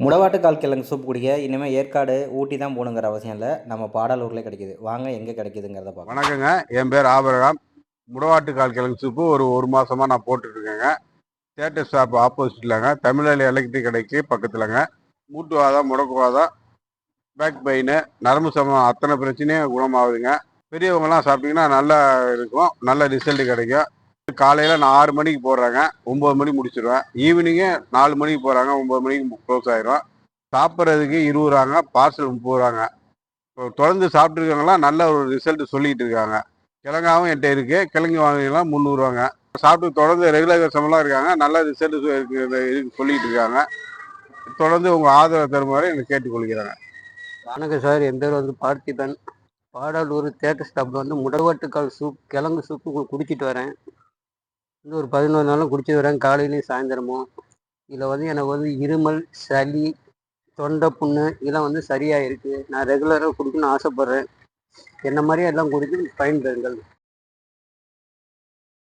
முடவாட்டுக்கால் கிழங்கு சூப் குடிக்க இனிமேல் ஏற்காடு ஊட்டி தான் போகணுங்கிற அவசியம் இல்லை. நம்ம பாடாலூர்லேயே கிடைக்கிது. வாங்க எங்கே கிடைக்குதுங்கிறத பார்க்கலாம். வணக்கங்க, என் பேர் ஆபரகாம். முடவாட்டுக்கால் கிழங்கு சூப்பு ஒரு மாதமாக நான் போட்டுட்ருக்கேங்க. தேட்டர் ஷாப் ஆப்போசிட்லங்க, தமிழ் எலக்ட்ரிக் கடைக்கு பக்கத்துலங்க. மூட்டுவாதம், முடக்குவாதம், பேக் பெயின், நரம்பு சம்பந்தம் அத்தனை பிரச்சனையும் குணமாகுதுங்க. பெரியவங்கலாம் சாப்பிட்டிங்கன்னா நல்லா இருக்கும், நல்ல ரிசல்ட் கிடைக்கும். காலையில் நான் 6 மணிக்கு போடுறேங்க, 9 மணிக்கு முடிச்சிடுவேன். ஈவினிங்கு 4 மணிக்கு போகிறாங்க, 9 மணிக்கு க்ளோஸ் ஆயிரும். சாப்பிட்றதுக்கு 20 ரூபாங்க, பார்சல் 30 ரூபாங்க. இப்போ தொடர்ந்து சாப்பிட்ருக்கவங்களாம் நல்ல ஒரு ரிசல்ட் சொல்லிட்டு இருக்காங்க. கிழங்காவும் என்கிட்ட இருக்குது, கிழங்கு வாங்கிக்கலாம் 300 ரூபாங்க. சாப்பிட்டு தொடர்ந்து ரெகுலர் கஸ்டமர்லாம் இருக்காங்க, நல்ல ரிசல்ட் சொல்லிட்டு இருக்காங்க. தொடர்ந்து உங்கள் ஆதரவை தருமாறு எனக்கு கேட்டுக்கொள்கிறாங்க. வணக்கம் சார், என் பேர் பார்த்திபன். பாடாலூர் தேட்டர் ஸ்டாப்பில் முடவாட்டுக்கால் சூப், கிழங்கு சூப்பு குடிச்சிட்டு வரேன். ஒரு 11 நாளும் குடிச்சிட்டு வரேன், காலையிலையும் சாயந்தரமும். இதில் எனக்கு இருமல், சளி, தொண்டை புண்ணு இதெல்லாம் சரியாக இருக்குது. நான் ரெகுலராக குடிக்கணும்னு ஆசைப்பட்றேன். என்ன மாதிரியே எல்லாம் குடிச்சு பயன்பெறுங்கள்.